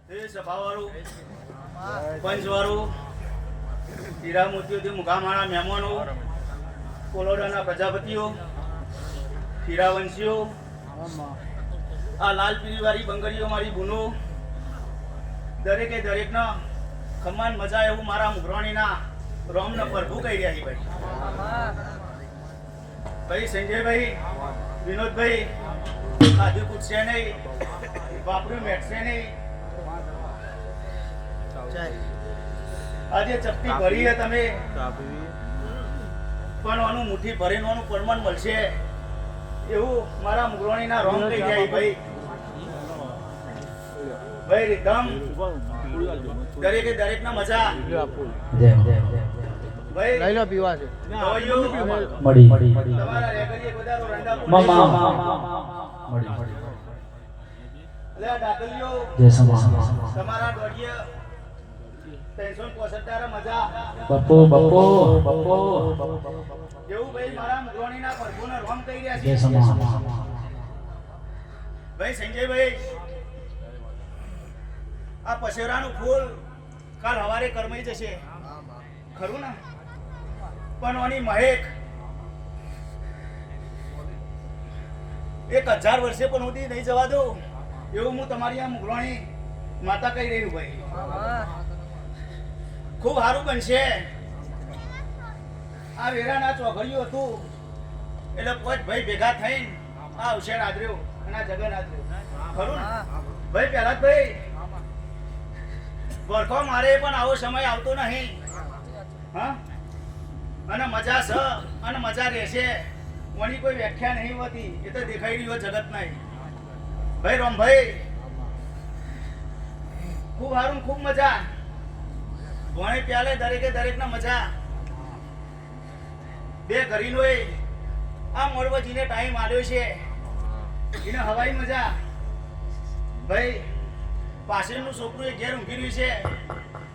એ સભાવાળું પંચવાળું હીરા મોતીઓથી મુઘામાળા મહેમાનો કોલોડાના પ્રજાપતિઓ હીરાવંશીઓ આ લાલ પીળીવાળી બંગડીઓ મારી બુનો દરેકે દરેકના ખમ્માન મજા એવું મારા મુઘરાણીના રોમના પ્રભુ કહી રહ્યા છે ભાઈ સંજયભાઈ વિનોદભાઈ આદિ પૂછશે નહીં બાપરું મેટશે નહીં આજે ચપટી ભરી હે તમે પણ આનું મુઠ્ઠી ભરીને આનું પરમાન મળશે એવું મારા મુગરાણીના રોમ કહી જાય ભાઈ ભાઈ રીધમ દરેકે દરેકના મજા ભાઈ લઈ લો પીવા છે મળી તમારા રેગડીએ બધાનો રંડા મળી લે ડાકલીઓ જય સમા તમારા દોડીએ ટેન્શન પોસટાર મજા બપ્પો જેવું ભાઈ મારા મુગરાણીના પ્રભુના રોમ કહી રહ્યા છે જય સમા ભાઈ સંજયભાઈ આ પસેરાનું ફૂલ કાલ હવારે કરમાઈ જશે ખરું ને પણ ઓની મહેક 1000 વર્ષે પણ સુધી નહીં જવા દો એવું હું તમારી આ મુગરાણી માતા કહી રહ્યું ભાઈ ખૂબ સારું બનશે આ વેરાના ચોઘડિયું હતું એટલે પોચ ભાઈ ભેગા થઈને આ અવસર આદર્યો અને આ જગન આદર્યો ખરું ને ભાઈ પહેલા ભાઈ વરખો મારે પણ આવો સમય આવતો નહીં હા અને મજા છે અને મજા રહેશે કોની કોઈ વ્યાખ્યા નહીં હોતી એ તો દેખાઈ રહ્યો જગત નહીં ભાઈ રોમભાઈ ખૂબ સારું ખૂબ મજા ભણે પ્યાલે દરેકે દરેકના મજા બે ઘરીનો આ મોરબજીને ટાઈમ આલ્યો છે એને હવાઈ મજા ભાઈ પાછળનું છોકરું ઘેર ઊંઘી રહ્યું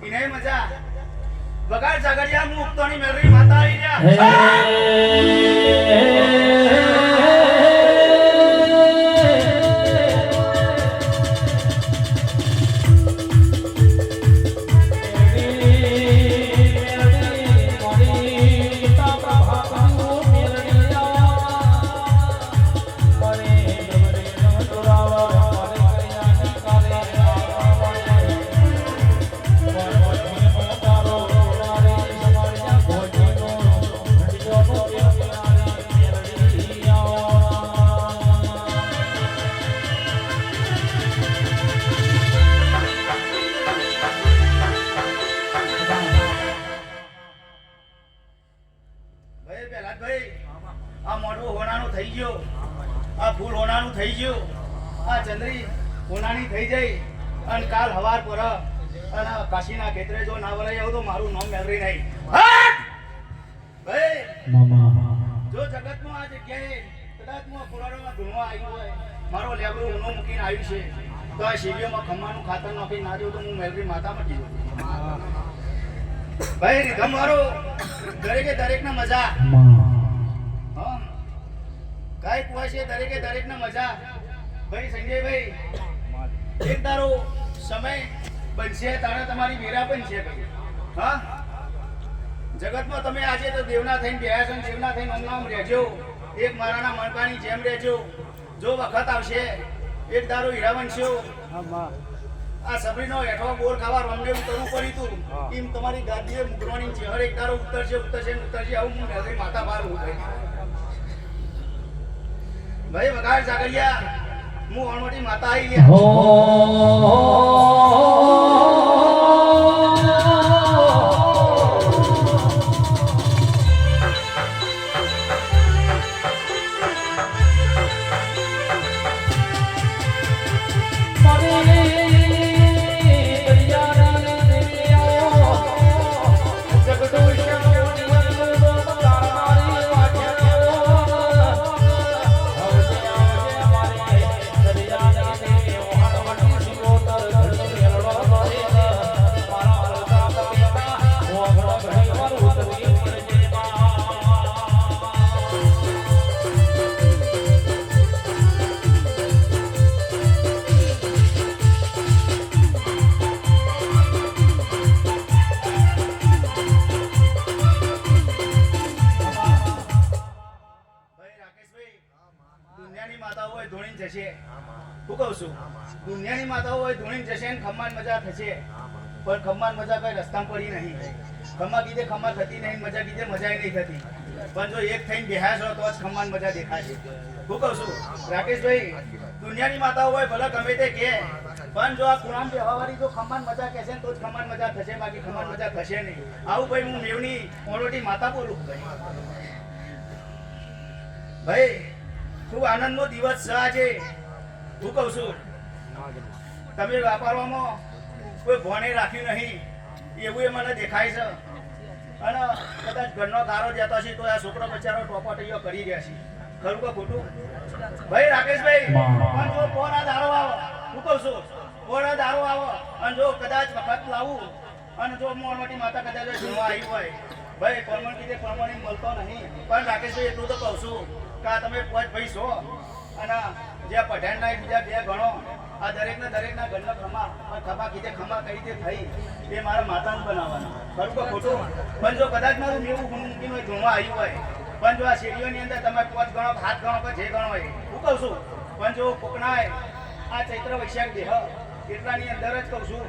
છે એને મજા વગાડ જાગડિયા હું ઉક્તોની મેળવી માતા આવી કાશીના ખેતરે જો ના વરાય આવું તો મારું નામ મેળવી નહીં ભાઈ જો જગતમાં આ જગ્યાએ કદાચ હું પુરાણોમાં ધૂણવા આવ્યું હોય મારો લેબડો ઊનો મૂકીને આવ્યું છે તો આ શિબીઓમાં ખમ્માનું ખાતર નાખી ના દઉં તો હું મેળવી માતા મટી જઉં ભાઈ રીધમ મારો દરેકે દરેકના મજા હા કાંઈ કુવા છે દરેકે દરેકના મજા ભાઈ સંજયભાઈ એક તારો સમય બનશે તારે તમારી વેરા બનશે ભાઈ હા જગતમાં તમે આજે તો દેવના થઈને બેહ્યા છો દેવના થઈને અમનામ રહેજો એક મારાના મણકાની જેમ રહેજો જો વખત આવશે એક દારો હીરાવંશો આ સબરીનો હેઠો બોર ખાવા રોમને ઉતરવું પડ્યું તું એમ તમારી ગાદીએ મુગરાણી ચહેર એક દારો ઉતરશે આવું હું મેળવી માતા બહાર હું ભાઈ વગાડ જાગડિયા હું અણવટી માતા આવી દુનિયાની માતાઓ હોય ધૂણી જશે ને ખમ્માન મજા થશે, પણ ખમ્માન મજા કઈ રસ્તામાં પડી નહીં. ખમ્મા કીધે ખમ્મા થતી નહીં, મજા કીધે મજા નહીં થતી. પણ જો એક થઈને બેહ્યા છો તો જ ખમ્માન મજા દેખાશે. હું કહું છું રાકેશભાઈ, દુનિયાની માતાઓ હોય ભલે ગમે તે કે, પણ જો આ કુરાન બેહવાવાળી જો ખમ્માન મજા કહેશે ને તો જ ખમ્માન મજા થશે, બાકી ખમ્માન મજા થશે નહીં. આવું ભાઈ હું મેવની મોરોટી માતા બોલું ભાઈ. ખૂબ આનંદનો દિવસ છે આજે. હું કહું છું તમે વાપરવામાં કોઈ ભોને રાખ્યું નહીં એવું એ મને દેખાય છે. અને કદાચ ઘરનો ગારો જતો છે તો આ છોકરો બચારો ટોપટીઓ કરી રહ્યા છે. ખરું કે ખોટું ભાઈ રાકેશભાઈ? પણ જો પોરા દારો આવો, હું કહું છું પોરા દારો આવો અને જો કદાચ વખત લાવું અને જો મોરમટી માતા કદાચ જોવા આવી હોય ભાઈ, પરમણ કીધે પરમણ મળતો નહીં. પણ રાકેશભાઈ એટલું તો કહું છું કે આ તમે પોચ ભાઈ છો અને જે પઠાણના બીજા બે ગણો, આ દરેકના ઘરના ખમા કીધે ખમા કઈ રીતે થઈ એ મારા માતાનું બનાવવાના. ખરું કે ખોટું? પણ જો કદાચ મારું મેવું મૂકીને હોય ધોવા આવ્યું હોય, પણ જો આ શેરીઓની અંદર તમે 5 ગણો 7 ગણો કે જે ગણો હોય, હું કહું છું પણ જો કોકનાય આ ચૈત્ર વૈશાખ દેહ એટલાની અંદર જ કહું છું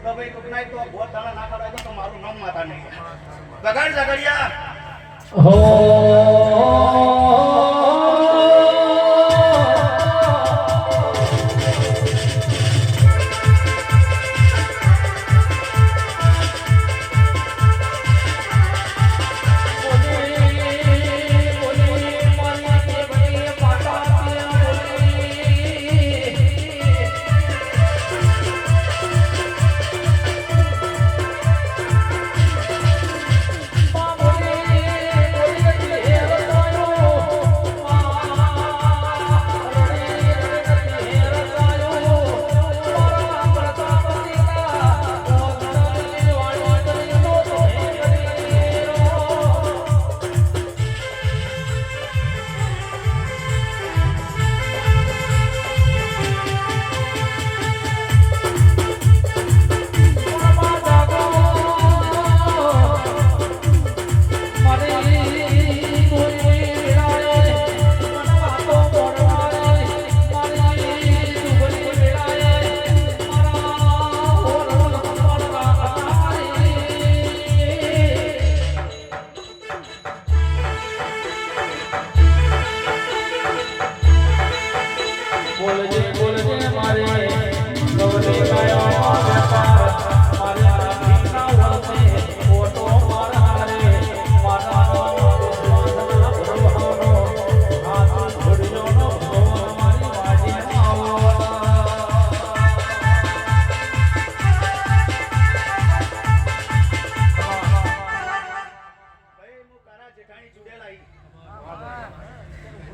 તો ભાઈ કોકનાય તો બહુ તાણા ના કરાય તો મારું નામ માતા નહીં. બગાડ ઝઘડિયા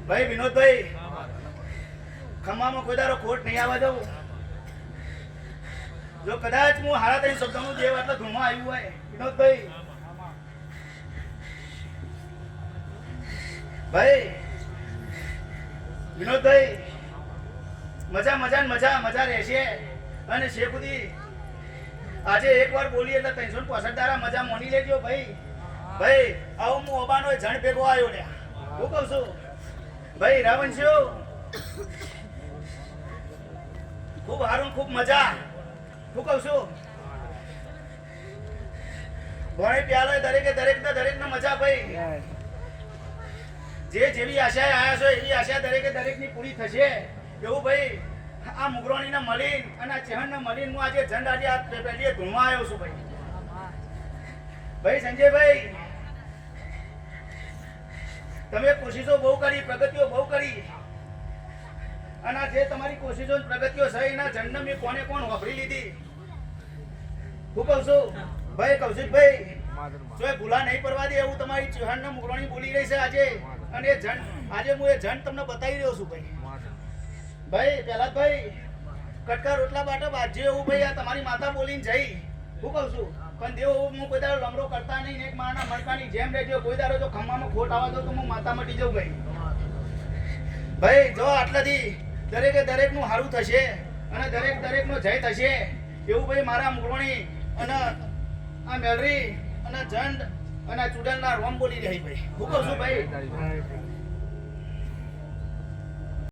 ભાઈ વિનોદભાઈ, ખમ્મામાં કોઈ દારો ખોટ નહીં આવવા દઉં. જો કદાચ હું હારા ત્રણ શબ્દોનું દેવ એટલે ધૂળમાં આવ્યું હોય વિનોદભાઈ, ભાઈ વિનોદભાઈ, મજા મજા મજા મજા રહેશે. અને શેખુદી આજે એકવાર બોલી એટલે 365 દાડા મજા મોની લેજો ભાઈ. ભાઈ આવું હું ઓબાનો જણ ભેગો આવ્યો ને, હું કહું છું ભાઈ રાવણશો ખૂબ સારું ખૂબ મજા. હું કહું છું ભણે પ્યાલો દરેકને મજા ભાઈ. જે જેવી આશાએ આયા છો એવી આશા દરેકની પૂરી થશે એવું ભાઈ. આ મુગરોણીને મળીને અને આ ચહેણને મળીને હું આજે ઝંડ આજે આ પહેલી ધૂળમાં આવ્યો છું ભાઈ. ભાઈ સંજયભાઈ, તમે કોશિશો બહુ કરી, પ્રગતિઓ બહુ કરી, અને જે તમારી કોશિશો પ્રગતિઓ છે એના જન્મ મેં કોણ વાપરી લીધી. હું કહું છું ભાઈ કૌશિકભાઈ, જો ભૂલા નહીં પડવા દે એવું તમારી ચહેણને મુગરોણી બોલી રહી છે આજે. અને એ જન આજે હું એ જન તમને બતાવી રહ્યો છું ભાઈ. ભાઈ પ્રહલાદભાઈ, કટકા રોટલા બાટા બાજ્યો એવું ભાઈ આ તમારી માતા બોલીને જઈ. હું કહું છું પણ દેવ હું કોઈ દાડો લમડો કરતા નહીં ને એક મારના મણકાની જેમ રહેજો. કોઈ દાડો જો ખમ્મામાં ખોટ આવવા દો તો હું માતા મટી જાઉં ભાઈ. ભાઈ જો આટલાથી દરેકનું સારું થશે અને દરેકનો જય થશે એવું ભાઈ મારા મુરવણી અને આ મેલરી અને જંડ અને ચુડેલના રોમ બોલી રહી ભાઈ. હું કહું છું ભાઈ